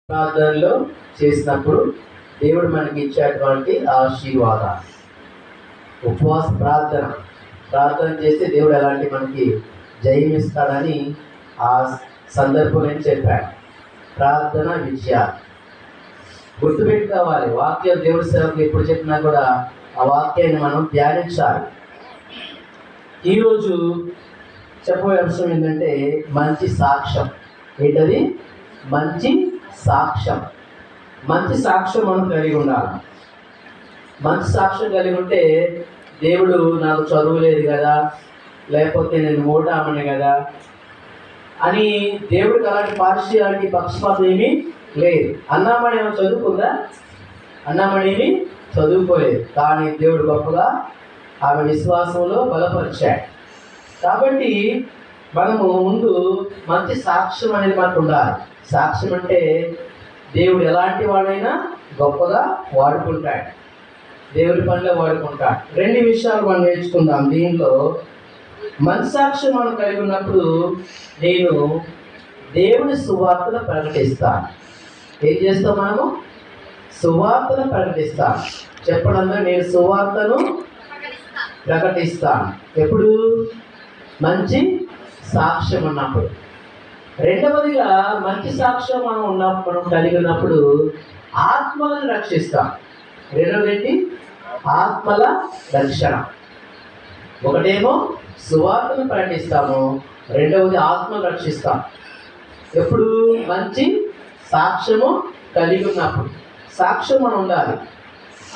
ప్రార్థనలో చేసినప్పుడు దేవుడు మనకి ఇచ్చేటువంటి ఆశీర్వాదాలు. ఉపవాస ప్రార్థన చేస్తే దేవుడు ఎలాంటి మనకి జయం ఇస్తాడని ఆ సందర్భం నేను చెప్పాను. ప్రార్థన విజయాలు గుర్తుపెట్టుకోవాలి. వాక్యం దేవుడి సేవకు ఎప్పుడు చెప్పినా కూడా ఆ వాక్యాన్ని మనం ధ్యానించాలి. ఈరోజు చెప్పబోయే అంశం ఏంటంటే మంచి సాక్ష్యం. ఏంటది? మంచి సాక్ష్యం. మంచి సాక్ష్యం మనం కలిగి ఉండాలి. మంచి సాక్ష్యం కలిగి ఉంటే దేవుడు నాకు చదువు లేదు కదా, లేకపోతే నేను మూఢామని కదా అని దేవుడికి అలాంటి పార్షియాలిటీ పక్షపాతం ఏమీ లేదు. అన్నామణి ఏమో చదువుకుందా? అన్నామణిని చదువుకోలేదు, కానీ దేవుడు గొప్పగా ఆమె విశ్వాసంలో బలపరిచాడు. కాబట్టి మనము ముందు మంచి సాక్ష్యం అనేది మనకు ఉండాలి. సాక్ష్యం అంటే దేవుడు ఎలాంటి వాడైనా గొప్పగా వాడుకుంటాడు, దేవుడి పనిలో వాడుకుంటాడు. రెండు విషయాలు మనం నేర్చుకుందాం దీంట్లో. మంచి సాక్ష్యం మనం కలిగి ఉన్నప్పుడు నేను దేవుని సువార్తను ప్రకటిస్తాను. ఏం చేస్తాం? మనము సువార్తను ప్రకటిస్తాను. చెప్పడంలో నేను సువార్తను ప్రకటిస్తాను. ఎప్పుడు? మంచి సాక్ష్యం ఉన్నప్పుడు. రెండవదిగా మంచి సాక్ష్యం మనం కలిగి ఉన్నప్పుడు ఆత్మలను రక్షిస్తాం. రెండవది ఆత్మల రక్షణ. ఒకటేమో సువార్తను ప్రకటిస్తాము, రెండవది ఆత్మను రక్షిస్తాం. ఎప్పుడు? మంచి సాక్ష్యము కలిగి ఉన్నప్పుడు. సాక్ష్యం మనం ఉండాలి.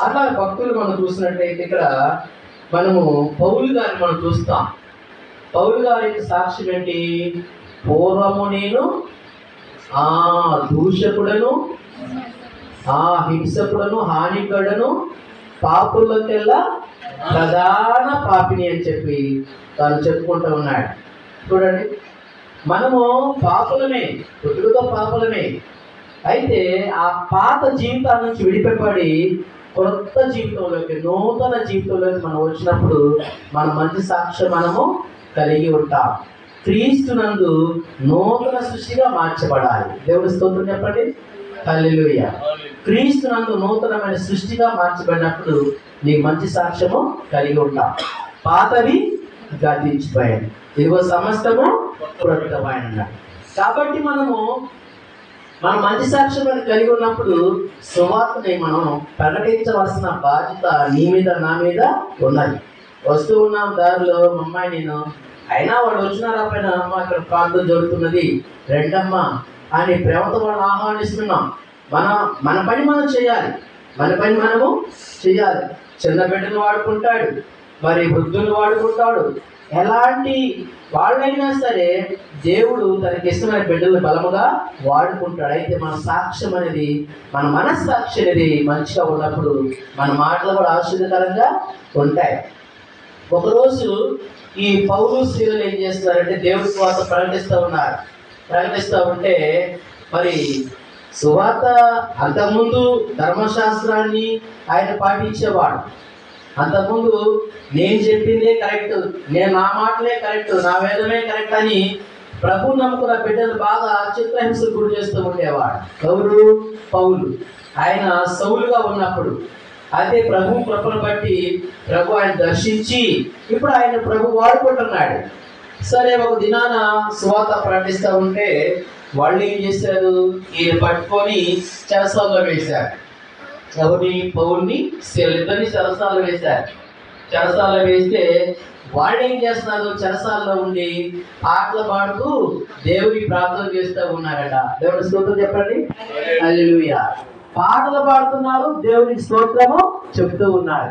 అట్లా భక్తులు మనం చూసినట్లయితే ఇక్కడ మనము పౌలు గారిని మనం చూస్తాం. పౌలు గారి సాక్ష్యం ఏంటి? పూర్వము నేను దూషకుడను, హింసకుడను, హానికరుడను, పాపులకెల్లా ప్రధాన పాపిని అని చెప్పి తాను చెప్పుకుంటూ ఉన్నాడు. చూడండి, మనము పాపులమే, పుట్టుకతో పాపులమే. అయితే ఆ పాత జీవితాల నుంచి విడిపడి కొత్త జీవితంలోకి, నూతన జీవితంలోకి మనం వచ్చినప్పుడు మన మంచి సాక్ష్యం మనము కలిగి ఉంటాం. క్రీస్తునందు నూతన సృష్టిగా మార్చబడాలి. దేవుడి స్తోత్రం చెప్పండి. హల్లెలూయా. క్రీస్తునందు నూతనమైన సృష్టిగా మార్చబడినప్పుడు నీకు మంచి సాక్ష్యము కలిగి ఉంటాం. పాతవి గతించిపోయాయి, ఇదిగో సమస్తము క్రొత్తమైన. కాబట్టి మన మంచి సాక్ష్యం కలిగి ఉన్నప్పుడు సువార్తని మనం ప్రకటించవలసిన బాధ్యత నీ మీద, నా మీద ఉన్నది. వస్తూ ఉన్నాం దారిలో, అమ్మాయి నేను, అయినా వాళ్ళు వచ్చినారా పైన, అమ్మ ఇక్కడ ప్రాంతం జరుగుతున్నది రెండమ్మా అని ప్రేమతో వాళ్ళు ఆహ్వానిస్తున్నాం. మన పని మనం చేయాలి. మన పని మనము చేయాలి. చిన్న బిడ్డను వాడుకుంటాడు, మరి వృద్ధులు వాడుకుంటాడు. ఎలాంటి వాళ్ళైనా సరే దేవుడు తనకి ఇష్టమైన బిడ్డలు బలముగా వాడుకుంటాడు. అయితే మన సాక్ష్యం అనేది, మన మనస్సాక్షి అనేది మంచిగా ఉన్నప్పుడు మన మాటలు కూడా ఆశ్చర్యకరంగా ఉంటాయి. ఒకరోజు ఈ పౌలు స్త్రీలు ఏం చేస్తున్నారంటే దేవుడి సువార్త ప్రకటిస్తూ ఉంటే మరి సువార్త అంతకుముందు ధర్మశాస్త్రాన్ని ఆయన పాటించేవాడు. అంతకుముందు నేను చెప్పిందే కరెక్ట్, నా మాటలే కరెక్ట్, నా వేదమే కరెక్ట్ అని ప్రభు నమ్ముకున్న బిడ్డలు బాగా చిత్రహింసకు గురి చేస్తూ ఉండేవాడు. ఎవరు? పౌలు. ఆయన సౌలుగా ఉన్నప్పుడు. అయితే ప్రభు కృపను బట్టి ప్రభు ఆయన దర్శించి ఇప్పుడు ఆయన ప్రభు వాడుకుంటున్నాడు. సరే, ఒక దినాన సువార్త ప్రకటిస్తూ ఉంటే వాళ్ళు ఏం చేశారు? ఈయన పట్టుకొని చెరసాలలో వేశారు. ఎవరిని? పౌల్ని, ఇద్దరిని చెరసాలలో వేశారు. చెరసాలలో వేస్తే వాళ్ళు ఏం చేస్తున్నారు? చెరసాలలో ఉండి పాటలు పాడుతూ దేవుడికి ప్రార్థన చేస్తూ ఉన్నారట. దేవుడి స్తోత్రం చెప్పండి. హల్లెలూయా. పాటలు పాడుతున్నారు, దేవునికి స్తోత్రము చెప్తూ ఉన్నారు.